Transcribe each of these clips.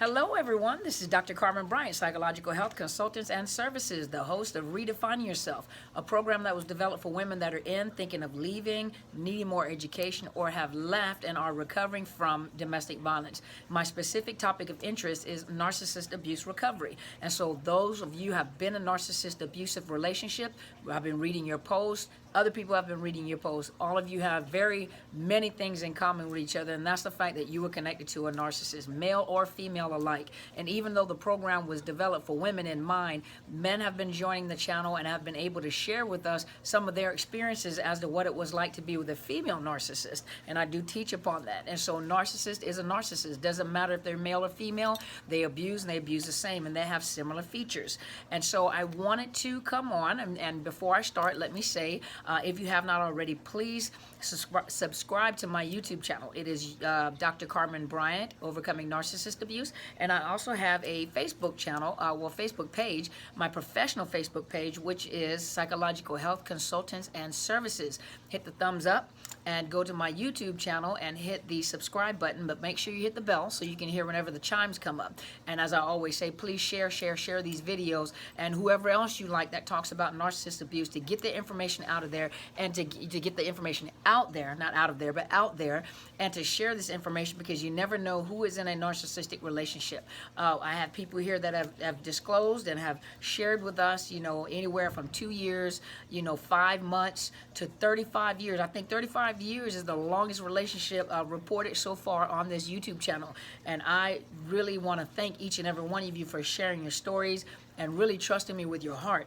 Hello, everyone. This is Dr. Carmen Bryant, Psychological Health Consultants and Services, the host of Redefining Yourself, a program that was developed for women that are thinking of leaving, needing more education, or have left and are recovering from domestic violence. My specific topic of interest is narcissist abuse recovery. And so those of you who have been in a narcissist abusive relationship, I've been reading your posts, other people have been reading your posts. All of you have very many things in common with each other, and that's the fact that you were connected to a narcissist, male or female alike. And even though the program was developed for women in mind, men have been joining the channel and have been able to share with us some of their experiences as to what it was like to be with a female narcissist. And I do teach upon that. And so narcissist is a narcissist. Doesn't matter if they're male or female, they abuse and they abuse the same, and they have similar features. And so I wanted to come on, and before I start, let me say, if you have not already, please subscribe to my YouTube channel. It is Dr. Carmen Bryant, Overcoming Narcissist Abuse. And I also have a Facebook channel, Facebook page, my professional Facebook page, which is Psychological Health Consultants and Services. Hit the thumbs up and go to my YouTube channel and hit the subscribe button, but make sure you hit the bell so you can hear whenever the chimes come up. And as I always say, please share these videos, and whoever else you like that talks about narcissist abuse, to get the information out of there, and to get the information out there, not out of there, but out there, and to share this information, because you never know who is in a narcissistic relationship. I have people here that have disclosed and have shared with us, anywhere from 2 years, 5 months to 35 years. I think 35 years is the longest relationship reported so far on this YouTube channel. And I really want to thank each and every one of you for sharing your stories and really trusting me with your heart.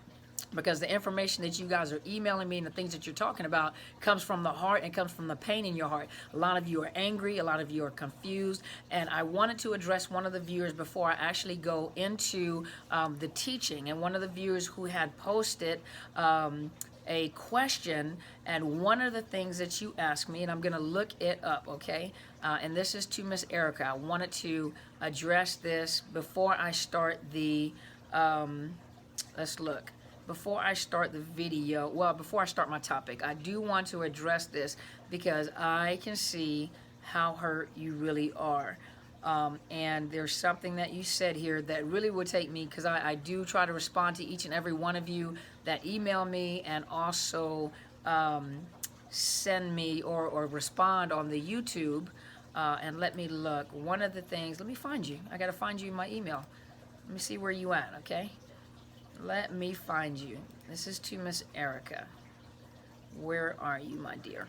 Because the information that you guys are emailing me and the things that you're talking about comes from the heart and comes from the pain in your heart. A lot of you are angry, a lot of you are confused, and I wanted to address one of the viewers before I actually go into the teaching. And one of the viewers who had posted a question, and one of the things that you asked me, and I'm going to look it up, okay? And this is to Miss Erica. I wanted to address this before I start the, let's look. Before I start the video, before I start my topic, I do want to address this because I can see how hurt you really are. And there's something that you said here that really would take me, because I do try to respond to each and every one of you that email me and also send me or respond on the YouTube. And let me look. One of the things, let me find you. I got to find you in my email. Let me see where you at, okay? Let me find you. This is to Miss Erica. Where are you, my dear?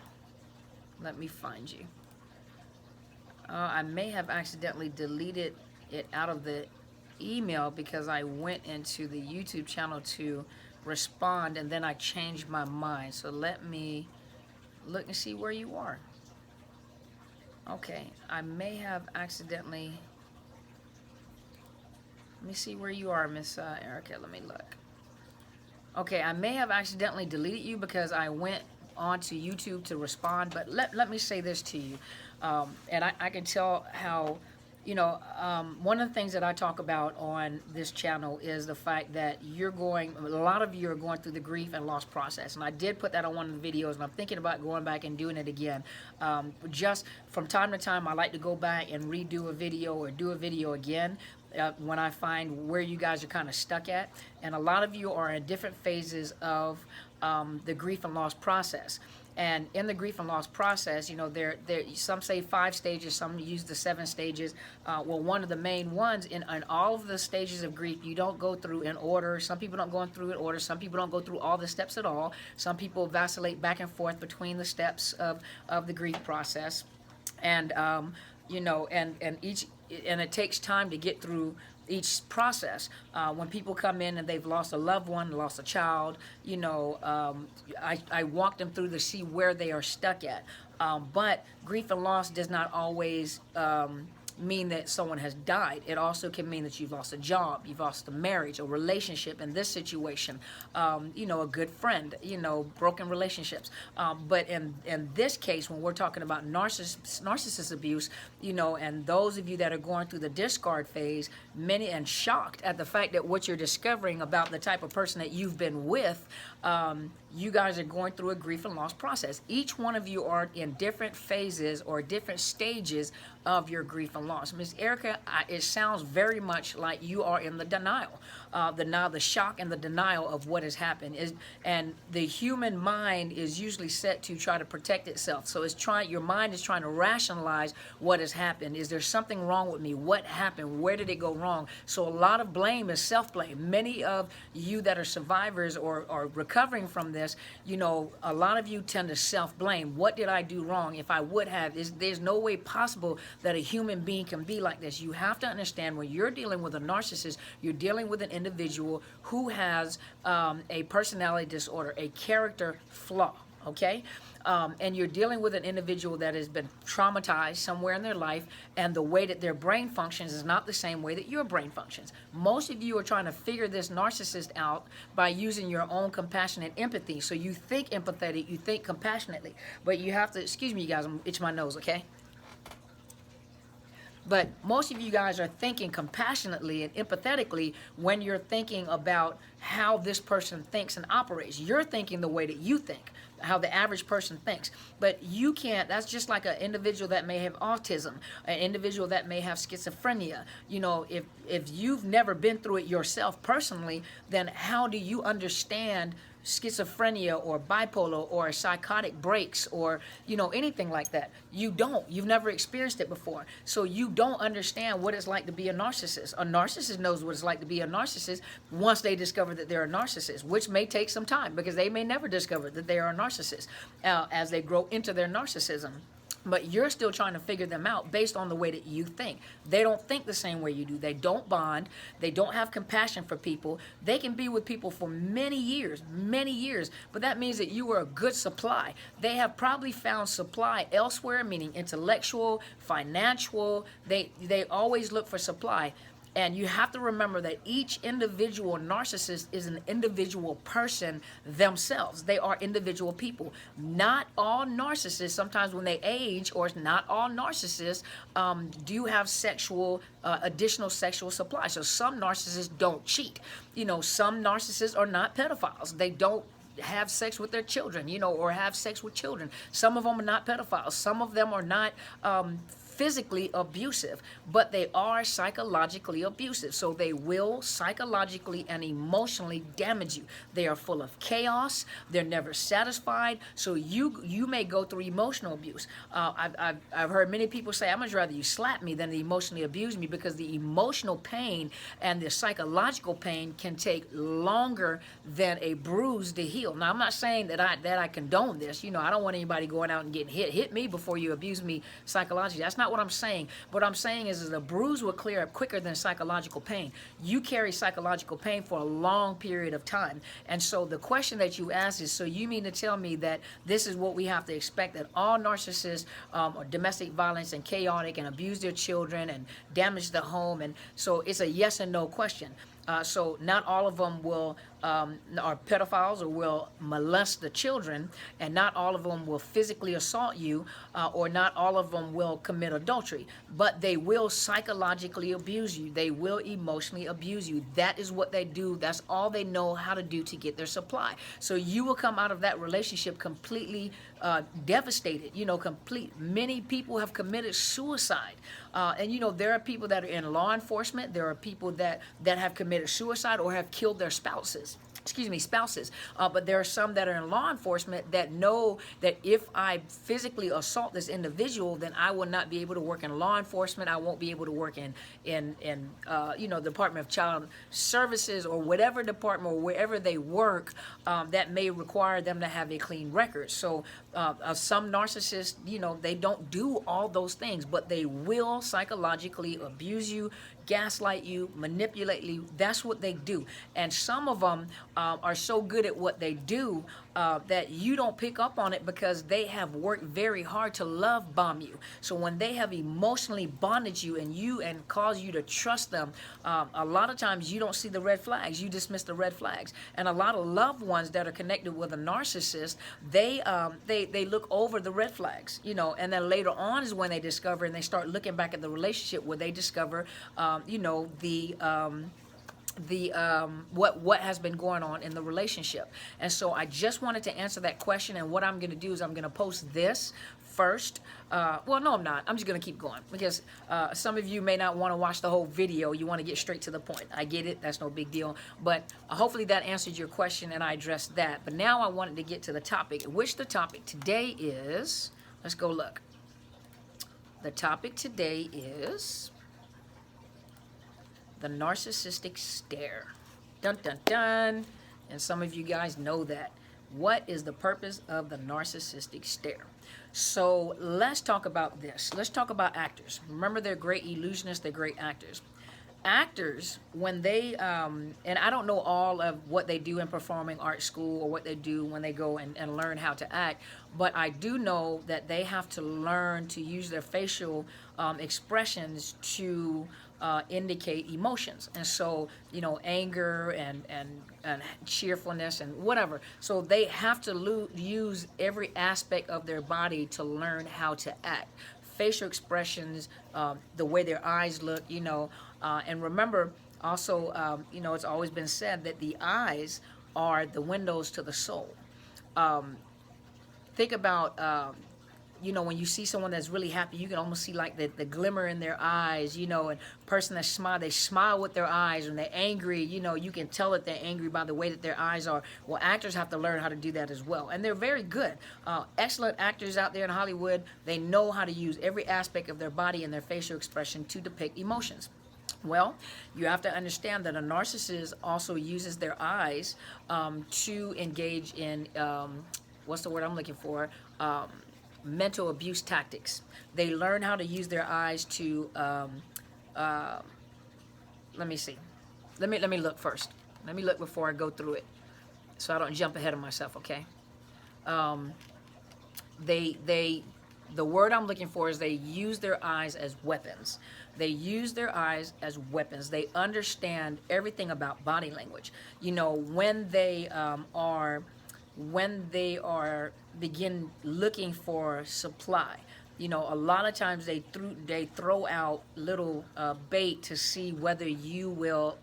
Let me find you. I may have accidentally deleted it out of the email because I went into the YouTube channel to respond, and then I changed my mind. So let me look and see where you are. Okay, I may have accidentally... Let me see where you are, Miss Erica. Let me look. Okay, I may have accidentally deleted you because I went onto YouTube to respond, but let me say this to you. And I can tell how, one of the things that I talk about on this channel is the fact that a lot of you are going through the grief and loss process. And I did put that on one of the videos, and I'm thinking about going back and doing it again. Just from time to time, I like to go back and redo a video or do a video again. When I find where you guys are kind of stuck at. And a lot of you are in different phases of the grief and loss process. And in the grief and loss process, some say 5 stages, some use the 7 stages. One of the main ones in all of the stages of grief, you don't go through in order. Some people don't go through in order. Some people don't go through all the steps at all. Some people vacillate back and forth between the steps of the grief process. And and it takes time to get through each process. When people come in and they've lost a loved one, lost a child, I walk them through to see where they are stuck at. But grief and loss does not always mean that someone has died. It also can mean that you've lost a job, you've lost a marriage, a relationship in this situation, a good friend, broken relationships. But in this case, when we're talking about narcissist abuse, and those of you that are going through the discard phase, many and shocked at the fact that what you're discovering about the type of person that you've been with, you guys are going through a grief and loss process. Each one of you are in different phases or different stages of your grief and loss. Miss Erica, it sounds very much like you are in the denial, the shock and the denial of what has happened. And the human mind is usually set to try to protect itself. So your mind is trying to rationalize what has happened. Is there something wrong with me? What happened? Where did it go wrong? So a lot of blame is self-blame. Many of you that are survivors or are recovering from this, a lot of you tend to self-blame. What did I do wrong? If I would have, there's no way possible that a human being can be like this. You have to understand, when you're dealing with a narcissist, you're dealing with an individual who has a personality disorder, a character flaw, okay? And you're dealing with an individual that has been traumatized somewhere in their life, and the way that their brain functions is not the same way that your brain functions. Most of you are trying to figure this narcissist out by using your own compassion and empathy. So you think empathetic, you think compassionately, but you have to, excuse me, you guys, I'm itching my nose, okay? But most of you guys are thinking compassionately and empathetically when you're thinking about how this person thinks and operates. You're thinking the way that you think, how the average person thinks. But you can't, that's just like an individual that may have autism, an individual that may have schizophrenia. If you've never been through it yourself personally, then how do you understand schizophrenia or bipolar or psychotic breaks or anything like that? You've never experienced it before, so you don't understand what it's like to be a narcissist. A narcissist knows what it's like to be a narcissist once they discover that they're a narcissist, which may take some time because they may never discover that they are a narcissist as they grow into their narcissism. But you're still trying to figure them out based on the way that you think. They don't think the same way you do. They don't bond. They don't have compassion for people. They can be with people for many years, but that means that you were a good supply. They have probably found supply elsewhere, meaning intellectual, financial. They always look for supply. And you have to remember that each individual narcissist is an individual person themselves. They are individual people. Not all narcissists, sometimes when they age, or not all narcissists do have additional sexual supply. So some narcissists don't cheat. Some narcissists are not pedophiles. They don't have sex with their children, or have sex with children. Some of them are not pedophiles. Some of them are not physically abusive, but they are psychologically abusive. So they will psychologically and emotionally damage you. They are full of chaos. They're never satisfied. So you may go through emotional abuse. I've heard many people say, "I'd much rather you slap me than to emotionally abuse me," because the emotional pain and the psychological pain can take longer than a bruise to heal. Now, I'm not saying that I condone this. I don't want anybody going out and getting hit. Hit me before you abuse me psychologically. That's not what I'm saying. What I'm saying is a bruise will clear up quicker than psychological pain. You carry psychological pain for a long period of time. And so the question that you ask is, so you mean to tell me that this is what we have to expect, that all narcissists are domestic violence and chaotic and abuse their children and damage the home? And so it's a yes and no question. So not all of them are pedophiles or will molest the children, and not all of them will physically assault you, or not all of them will commit adultery, but they will psychologically abuse you. They will emotionally abuse you. That is what they do. That's all they know how to do to get their supply. So you will come out of that relationship completely devastated, Many people have committed suicide. And there are people that are in law enforcement. There are people that have committed suicide or have killed their spouses. But there are some that are in law enforcement that know that if I physically assault this individual, then I will not be able to work in law enforcement. I won't be able to work in Department of Child Services or whatever department or wherever they work that may require them to have a clean record. So some narcissists, they don't do all those things, but they will psychologically abuse you, gaslight you, manipulate you. That's what they do. And some of them are so good at what they do that you don't pick up on it because they have worked very hard to love bomb you. So when they have emotionally bonded you and cause you to trust them, a lot of times you don't see the red flags. You dismiss the red flags. And a lot of loved ones that are connected with a narcissist, they look over the red flags, and then later on is when they discover, and they start looking back at the relationship where they discover, the what has been going on in the relationship. And so I just wanted to answer that question, and what I'm going to do is I'm going to post this first. Well, no, I'm not. I'm just going to keep going, because some of you may not want to watch the whole video. You want to get straight to the point. I get it. That's no big deal. But hopefully that answered your question and I addressed that. But now I wanted to get to the topic, which the topic today is, let's go look. The topic today is the narcissistic stare. Dun, dun, dun. And some of you guys know that. What is the purpose of the narcissistic stare? So let's talk about this. Let's talk about actors. Remember, they're great illusionists. They're great actors. Actors, when they, and I don't know all of what they do in performing arts school or what they do when they go and learn how to act, but I do know that they have to learn to use their facial expressions to indicate emotions. And so, you know, anger and cheerfulness and whatever. So they have to use every aspect of their body to learn how to act. Facial expressions, the way their eyes look, you know, and remember also, you know, it's always been said that the eyes are the windows to the soul. Think about, you know, when you see someone that's really happy, you can almost see like the glimmer in their eyes, you know, and person that smile, they smile with their eyes. When they're angry, you know, you can tell that they're angry by the way that their eyes are. Well, actors have to learn how to do that as well. And they're very good. Excellent actors out there in Hollywood. They know how to use every aspect of their body and their facial expression to depict emotions. Well, you have to understand that a narcissist also uses their eyes to engage in, what's the word I'm looking for? Mental abuse tactics. They learn how to use their eyes to, let me see. Let me look first. Let me look before I go through it, so I don't jump ahead of myself, okay? The word I'm looking for is they use their eyes as weapons. They use their eyes as weapons. They understand everything about body language. You know, when they begin looking for supply, you know, a lot of times they throw out little bait to see whether you will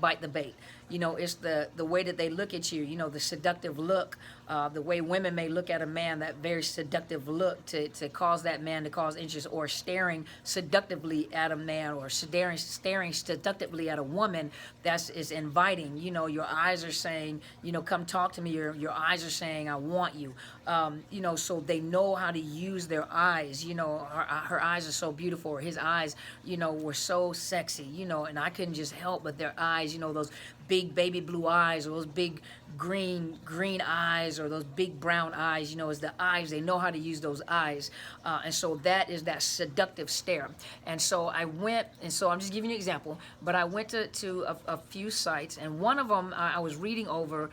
bite the bait. You know, it's the way that they look at you, you know, the seductive look, the way women may look at a man, that very seductive look to cause that man to cause interest, or staring seductively at a man, or staring seductively at a woman. Is inviting. You know, your eyes are saying, you know, come talk to me. Your eyes are saying, I want you. You know, so they know how to use their eyes. You know, her eyes are so beautiful, or his eyes, you know, were so sexy, you know, and I couldn't just help but their eyes, you know, those big baby blue eyes, or those big green eyes, or those big brown eyes, you know, is the eyes. They know how to use those eyes. And so that is that seductive stare. And so I went, and so I'm just giving you an example, but I went to a few sites, and one of them I was reading over,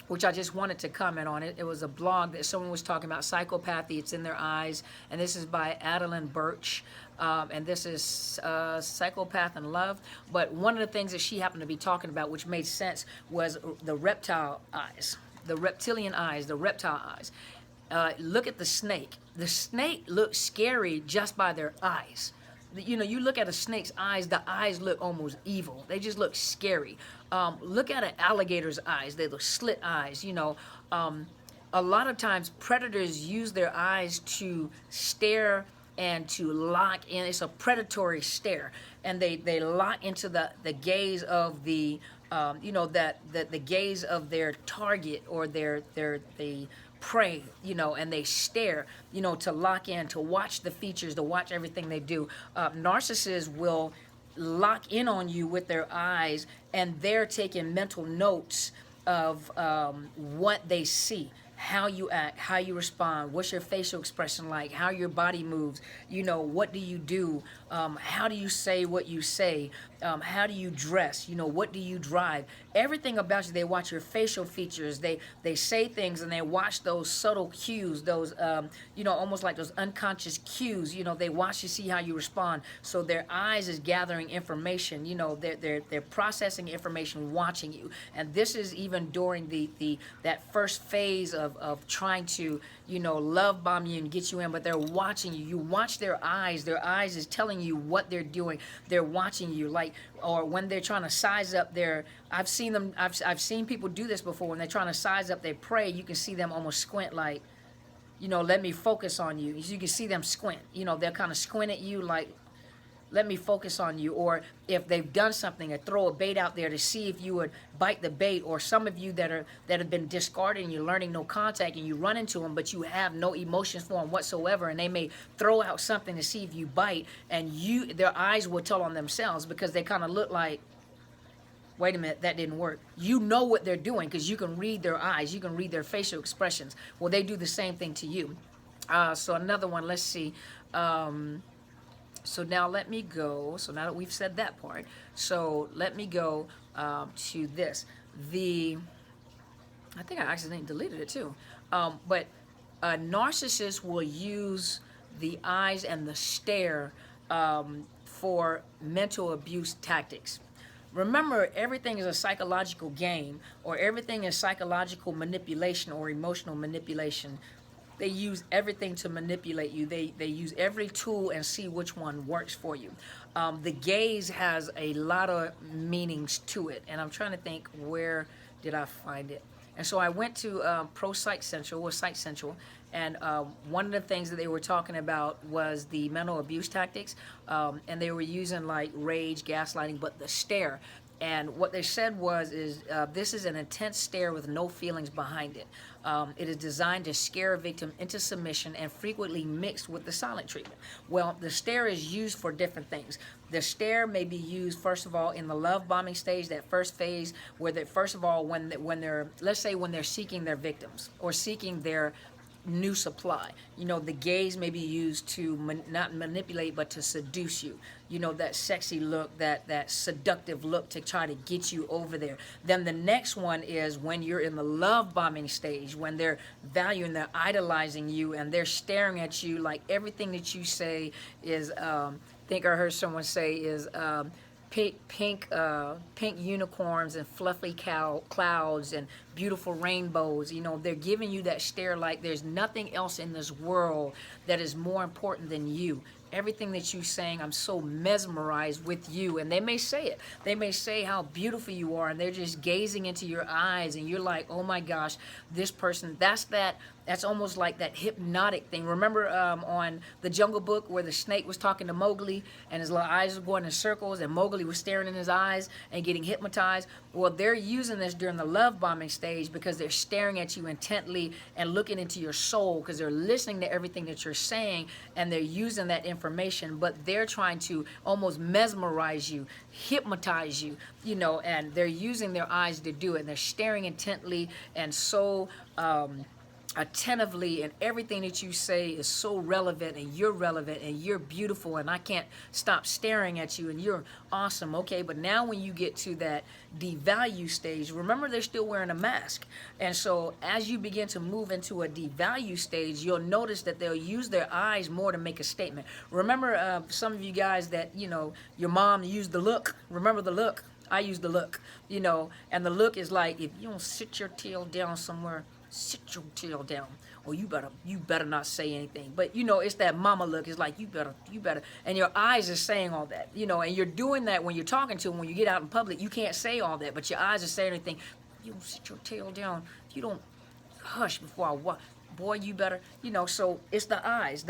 which I just wanted to comment on it. It was a blog that someone was talking about psychopathy. It's in their eyes. And this is by Adeline Birch. And this is Psychopath in Love. But one of the things that she happened to be talking about, which made sense, was the reptile eyes, the reptilian eyes, the reptile eyes. Look at the snake. The snake looks scary just by their eyes. You know, you look at a snake's eyes, the eyes look almost evil. They just look scary. Look at an alligator's eyes. They look slit eyes, you know. A lot of times predators use their eyes to stare and to lock in. It's a predatory stare. And they lock into the gaze of the, you know, the gaze of their target, or the prey, you know, and they stare, you know, to lock in, to watch the features, to watch everything they do. Narcissists will lock in on you with their eyes, and they're taking mental notes of what they see, how you act, how you respond, what's your facial expression like, how your body moves, you know, what do you do, how do you say what you say, how do you dress, you know, what do you drive, everything about you. They watch your facial features, they say things, and they watch those subtle cues, those, you know, almost like those unconscious cues, you know, they watch to see how you respond. So their eyes is gathering information, you know, they're processing information, watching you. And this is even during that first phase of trying to, love bomb you and get you in, but they're watching you. You watch their eyes. Their eyes is telling you what they're doing. They're watching you, like, or when they're trying to size up their, I've seen people do this before. When they're trying to size up their prey, you can see them almost squint, like, let me focus on you. You can see them squint. They'll kind of squint at you like, let me focus on you. Or if they've done something, or throw a bait out there to see if you would bite the bait. Or some of you that have been discarded and you're learning no contact, and you run into them but you have no emotions for them whatsoever, and they may throw out something to see if you bite, and their eyes will tell on themselves, because they kind of look like, wait a minute, that didn't work. You know what they're doing because you can read their eyes. You can read their facial expressions. Well, they do the same thing to you. So another one, let's see. So now let me go. So now that we've said that part, so let me go to this. I think I accidentally deleted it too. But a narcissist will use the eyes and the stare for mental abuse tactics. Remember, everything is a psychological game, or everything is psychological manipulation or emotional manipulation. They use everything to manipulate you. They use every tool and see which one works for you. The gaze has a lot of meanings to it, and I'm trying to think, where did I find it? And so I went to Pro Psych Central, or Psych Central, and one of the things that they were talking about was the mental abuse tactics, and they were using like rage, gaslighting, but the stare. And what they said is this is an intense stare with no feelings behind it. It is designed to scare a victim into submission and frequently mixed with the silent treatment. Well, the stare is used for different things. The stare may be used, first of all, in the love bombing stage, that first phase, where they, first of all, when they're, let's say when they're seeking their victims or seeking their new supply. The gaze may be used to not manipulate, but to seduce you. That sexy look, that seductive look to try to get you over there. Then the next one is when you're in the love bombing stage, when they're valuing, they're idolizing you, and they're staring at you like everything that you say is, I think I heard someone say is, pink unicorns and fluffy clouds and beautiful rainbows. They're giving you that stare like there's nothing else in this world that is more important than you. Everything that you're saying, I'm so mesmerized with you. And they may say it. They may say how beautiful you are, and they're just gazing into your eyes, and you're like, oh my gosh, this person, that's almost like that hypnotic thing. Remember on the Jungle Book where the snake was talking to Mowgli, and his little eyes were going in circles, and Mowgli was staring in his eyes and getting hypnotized? Well, they're using this during the love bombing stage because they're staring at you intently and looking into your soul, because they're listening to everything that you're saying, and they're using that information, but they're trying to almost mesmerize you, hypnotize you, and they're using their eyes to do it. And they're staring intently and so attentively, and everything that you say is so relevant, and you're beautiful, and I can't stop staring at you, and you're awesome. Okay, but now when you get to that devalue stage, remember they're still wearing a mask, and so as you begin to move into a devalue stage, you'll notice that they'll use their eyes more to make a statement. Remember some of you guys that your mom used the look. Remember the look? I use the look, and the look is like, if you don't sit your tail down somewhere, sit your tail down, or you better not say anything. But it's that mama look. It's like you better, and your eyes are saying all that, and you're doing that when you're talking to them. When you get out in public, you can't say all that, but your eyes are saying anything. You don't sit your tail down. You don't hush before I walk. Boy, you better, so it's the eyes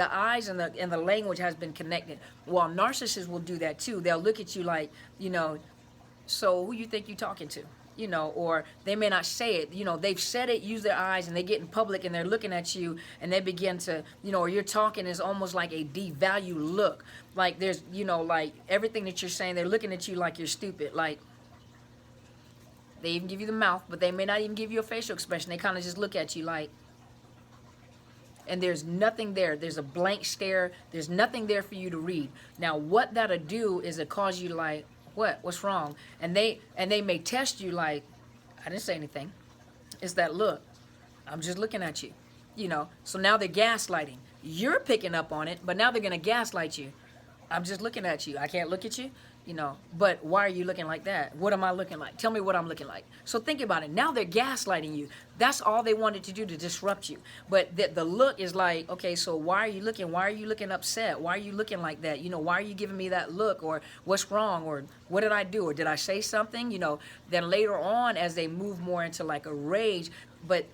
and the language has been connected. Well, narcissists will do that too. They'll look at you like, so who you think you're talking to? Or they may not say it, they've said it, use their eyes, and they get in public and they're looking at you, and they begin to, or you're talking is almost like a devalue look. Like there's, like everything that you're saying, they're looking at you like you're stupid. Like they even give you the mouth, but they may not even give you a facial expression. They kind of just look at you like, and there's nothing there. There's a blank stare. There's nothing there for you to read. Now, what that'll do is it cause you like, what's wrong? And they may test you like, I didn't say anything. It's that look. I'm just looking at you. So now they're gaslighting. You're picking up on it, but now they're going to gaslight you. I'm just looking at you. I can't look at you. But why are you looking like that? What am I looking like? Tell me what I'm looking like. So think about it. Now they're gaslighting you. That's all they wanted to do, to disrupt you. But the look is like, okay, so why are you looking? Why are you looking upset? Why are you looking like that? Why are you giving me that look? Or what's wrong? Or what did I do? Or did I say something? Then later on, as they move more into like a rage, but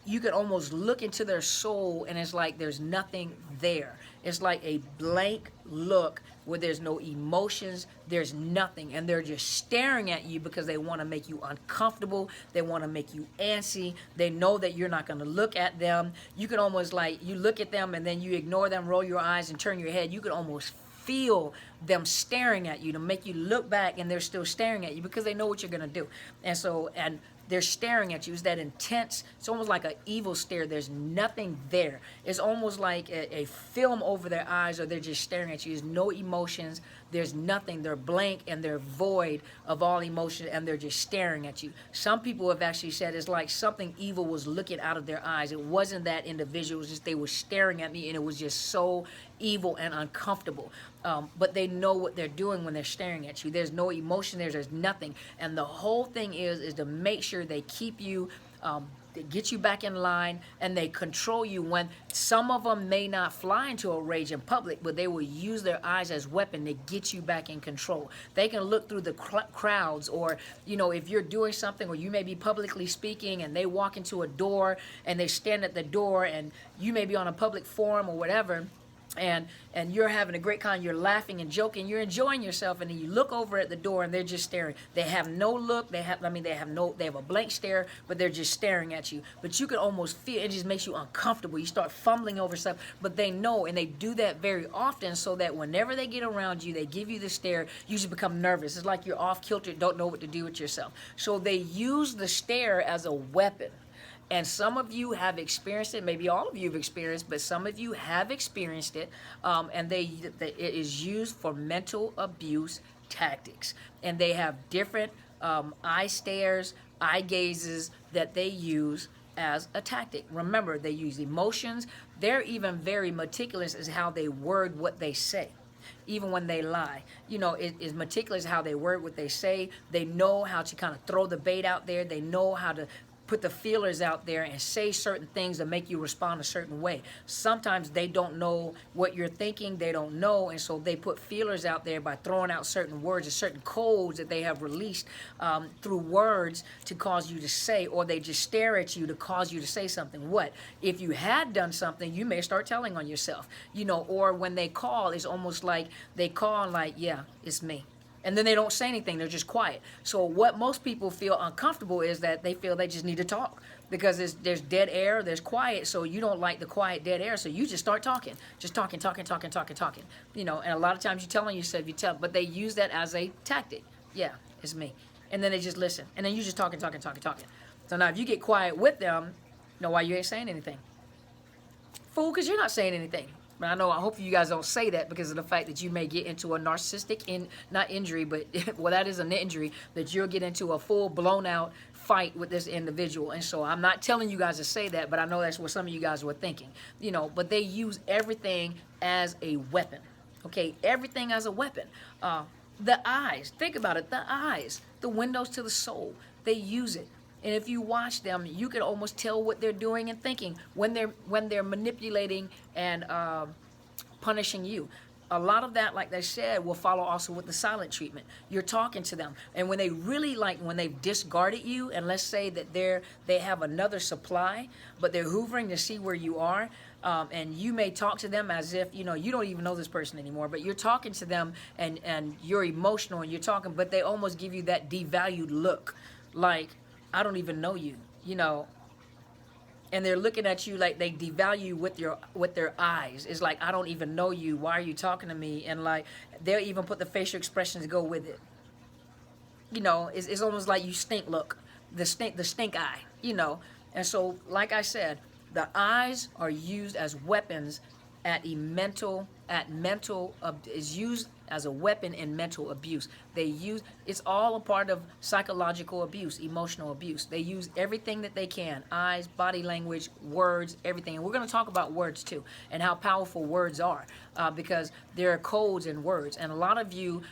you can almost look into their soul, and it's like there's nothing there. It's like a blank look where there's no emotions, there's nothing, and they're just staring at you because they want to make you uncomfortable. They want to make you antsy. They know that you're not going to look at them. You can almost, like, you look at them and then you ignore them, roll your eyes and turn your head. You can almost feel them staring at you to make you look back, and they're still staring at you because they know what you're going to do. And they're staring at you. It's that intense. It's almost like an evil stare. There's nothing there. It's almost like a film over their eyes, or they're just staring at you. There's no emotions. There's nothing. They're blank and they're void of all emotion, and they're just staring at you. Some people have actually said it's like something evil was looking out of their eyes. It wasn't that individual. It was just they were staring at me, and it was just so evil and uncomfortable. But they know what they're doing when they're staring at you. There's no emotion there. There's nothing. And the whole thing is to make sure they keep you, they get you back in line, and they control you. When some of them may not fly into a rage in public, but they will use their eyes as weapon to get you back in control. They can look through the crowds, or if you're doing something, or you may be publicly speaking, and they walk into a door and they stand at the door, and you may be on a public forum or whatever, and you're having a great time, you're laughing and joking, you're enjoying yourself, and then you look over at the door and they're just staring. They have no look, they have a blank stare, but they're just staring at you. But you can almost feel it. Just makes you uncomfortable. You start fumbling over stuff, but they know, and they do that very often, so that whenever they get around you, they give you the stare, you just become nervous. It's like you're off kilter, don't know what to do with yourself. So they use the stare as a weapon. And some of you have experienced it, maybe all of you have experienced, but some of you have experienced it, and it is used for mental abuse tactics. And they have different eye stares, eye gazes that they use as a tactic. Remember, they use emotions. They're even very meticulous as how they word what they say. Even when they lie, it is meticulous how they word what they say. They know how to kind of throw the bait out there. They know how to put the feelers out there and say certain things that make you respond a certain way. Sometimes they don't know what you're thinking. They don't know, and so they put feelers out there by throwing out certain words or certain codes that they have released through words to cause you to say, or they just stare at you to cause you to say something. What if you had done something? You may start telling on yourself, or when they call, it's almost like they call like, yeah, it's me. And then they don't say anything. They're just quiet. So what most people feel uncomfortable is that they feel they just need to talk because there's dead air, there's quiet. So you don't like the quiet, dead air. So you just start talking, talking. And a lot of times you're telling yourself, but they use that as a tactic. Yeah, it's me. And then they just listen. And then you just talking. So now if you get quiet with them, why you ain't saying anything? Fool, because you're not saying anything. But I hope you guys don't say that because of the fact that you may get into a narcissistic, not injury, but, well, that is an injury, that you'll get into a full blown out fight with this individual. And so I'm not telling you guys to say that, but I know that's what some of you guys were thinking, but they use everything as a weapon. Okay, everything as a weapon. The eyes, think about it, the eyes, the windows to the soul, they use it. And if you watch them, you can almost tell what they're doing and thinking when they're manipulating and punishing you. A lot of that, like I said, will follow also with the silent treatment. You're talking to them, and when they really when they've discarded you, and let's say that they have another supply, but they're hoovering to see where you are, and you may talk to them as if you don't even know this person anymore, but you're talking to them and you're emotional and you're talking, but they almost give you that devalued look, like, I don't even know you, and they're looking at you like they devalue with their eyes. It's like, I don't even know you. Why are you talking to me? And like they'll even put the facial expressions to go with it. It's almost like you stink look, the stink eye. And so, like I said, the eyes are used as weapons is used as a weapon in mental abuse. They use, it's all a part of psychological abuse, emotional abuse. They use everything that they can, eyes, body language, words, everything. And we're going to talk about words too, and how powerful words are, because there are codes in words. And a lot of you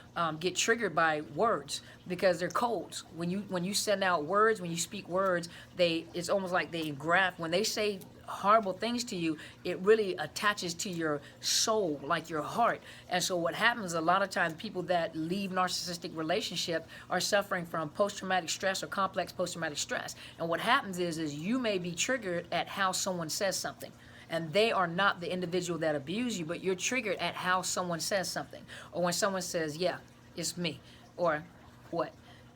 get triggered by words because they're codes. When you send out words, when you speak words, it's almost like they engraft. When they say horrible things to you, it really attaches to your soul, like your heart. And so what happens a lot of times, people that leave narcissistic relationship are suffering from post-traumatic stress or complex post-traumatic stress. And what happens is you may be triggered at how someone says something. And they are not the individual that abused you, but you're triggered at how someone says something. Or when someone says, yeah, it's me. Or what?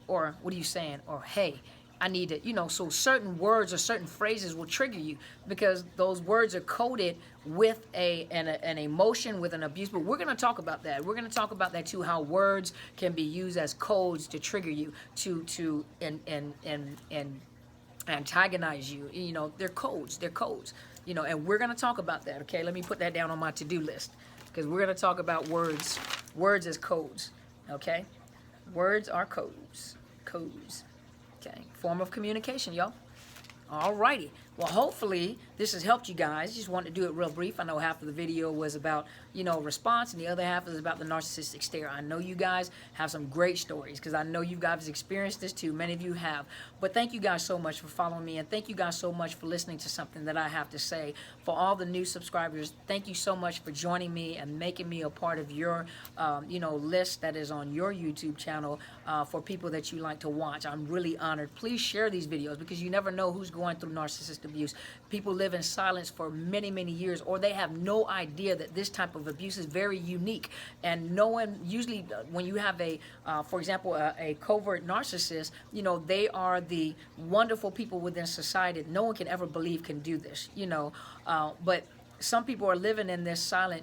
Or what are you saying? Or hey, I need to, so certain words or certain phrases will trigger you because those words are coded with an emotion, with an abuse. But we're going to talk about that. We're going to talk about that too, how words can be used as codes to trigger you, to antagonize you. They're codes. They're codes. And we're going to talk about that. Okay, let me put that down on my to-do list because we're going to talk about words as codes. Okay, words are codes. Okay, form of communication, y'all. Alrighty. Well, hopefully this has helped you guys. Just wanted to do it real brief. I know half of the video was about, response, and the other half is about the narcissistic stare. I know you guys have some great stories because I know you guys experienced this too. Many of you have. But thank you guys so much for following me, and thank you guys so much for listening to something that I have to say. For all the new subscribers, thank you so much for joining me and making me a part of your, list that is on your YouTube channel for people that you like to watch. I'm really honored. Please share these videos because you never know who's going through narcissistic abuse. People live in silence for many, many years, or they have no idea that this type of abuse is very unique. And no one, usually when you have for example, a covert narcissist, they are the wonderful people within society that no one can ever believe can do this, but some people are living in this silent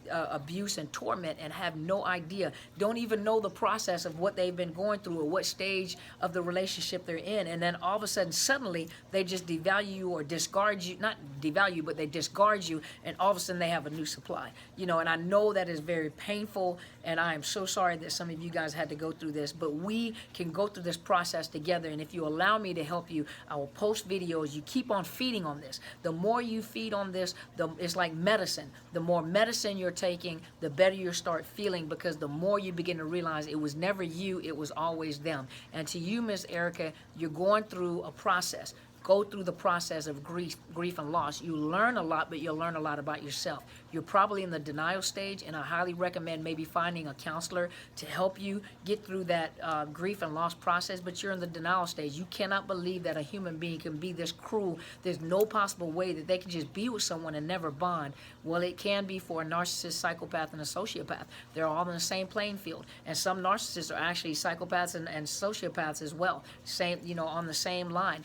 abuse and torment and have no idea, don't even know the process of what they've been going through or what stage of the relationship they're in. And then all of a sudden, suddenly, they just devalue you or discard you, not devalue, but they discard you, and all of a sudden they have a new supply. And I know that is very painful, and I am so sorry that some of you guys had to go through this, but we can go through this process together. And if you allow me to help you, I will post videos. You keep on feeding on this. The more you feed on this, it's like medicine. The more medicine you're taking, the better you start feeling, because the more you begin to realize it was never you, it was always them. And to you, Miss Erica, you're going through a process. Go through the process of grief and loss. You learn a lot, but you'll learn a lot about yourself. You're probably in the denial stage, and I highly recommend maybe finding a counselor to help you get through that grief and loss process, but you're in the denial stage. You cannot believe that a human being can be this cruel. There's no possible way that they can just be with someone and never bond. Well, it can be for a narcissist, psychopath, and a sociopath. They're all in the same playing field. And some narcissists are actually psychopaths and sociopaths as well. Same, on the same line,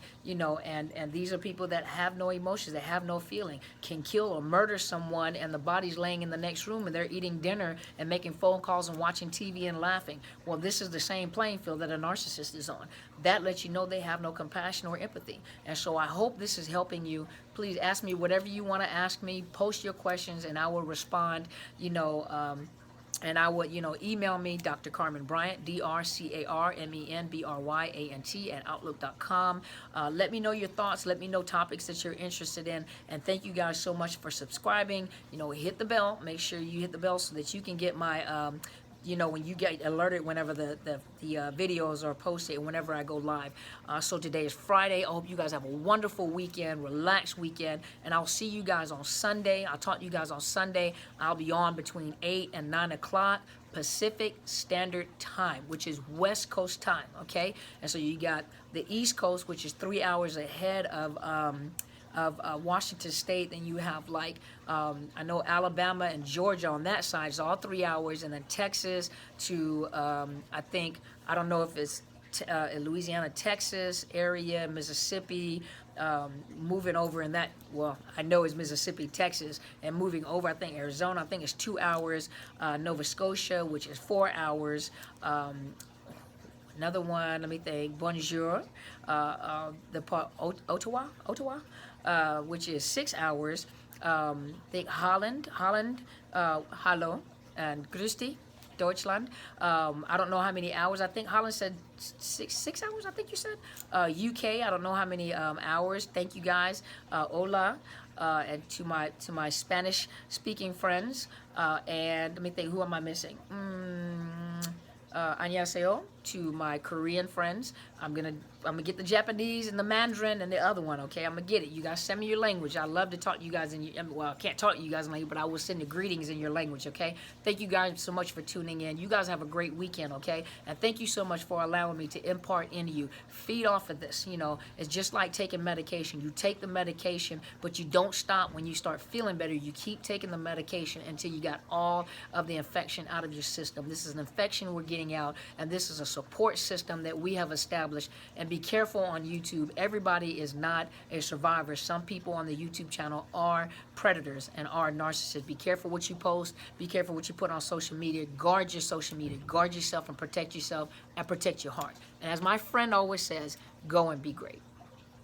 and these are people that have no emotions, that have no feeling, can kill or murder someone, and the body's laying in the next room, and they're eating dinner and making phone calls and watching TV and laughing. Well, this is the same playing field that a narcissist is on. That lets you know they have no compassion or empathy. And so I hope this is helping you. Please ask me whatever you want to ask me. Post your questions, and I will respond, and I would, email me, Dr. Carmen Bryant, DrCarmenBryant, @outlook.com. Let me know your thoughts. Let me know topics that you're interested in. And thank you guys so much for subscribing. Hit the bell. Make sure you hit the bell so that you can get my when you get alerted whenever the videos are posted, whenever I go live. So today is Friday. I hope you guys have a wonderful weekend, relaxed weekend, and I'll see you guys on Sunday. I'll talk to you guys on Sunday. I'll be on between 8 and 9 o'clock Pacific Standard Time, which is West Coast time, okay? And so you got the East Coast, which is 3 hours ahead of Washington State. Then you have I know Alabama and Georgia on that side, so all 3 hours, and then Texas to I don't know if it's Louisiana, Texas area, Mississippi, moving over in that, well, I know it's Mississippi, Texas, and moving over, I think Arizona, I think it's 2 hours, Nova Scotia, which is 4 hours, another one, let me think, Bonjour, the part, Ottawa, which is 6 hours, I think Holland, Hallo, and Christy, Deutschland. I don't know how many hours. I think Holland said six hours. I think you said. UK. I don't know how many hours. Thank you guys. Hola. And to my Spanish speaking friends. And let me think. Who am I missing? Annyeonghaseyo to my Korean friends. I'm gonna get the Japanese and the Mandarin and the other one. Okay, I'm gonna get it. You guys send me your language. I love to talk to you guys in your, well, I can't talk to you guys in language, but I will send the greetings in your language. Okay. Thank you guys so much for tuning in. You guys have a great weekend. Okay, and thank you so much for allowing me to impart into you. Feed off of this. You know, it's just like taking medication. You take the medication, but you don't stop when you start feeling better. You keep taking the medication until you got all of the infection out of your system. This is an infection we're getting out, and this is a support system that we have established. And be careful on YouTube. Everybody is not a survivor. Some people on the YouTube channel are predators and are narcissists. Be careful what you post. Be careful what you put on social media. Guard your social media. Guard yourself and protect yourself and protect your heart. And as my friend always says, go and be great.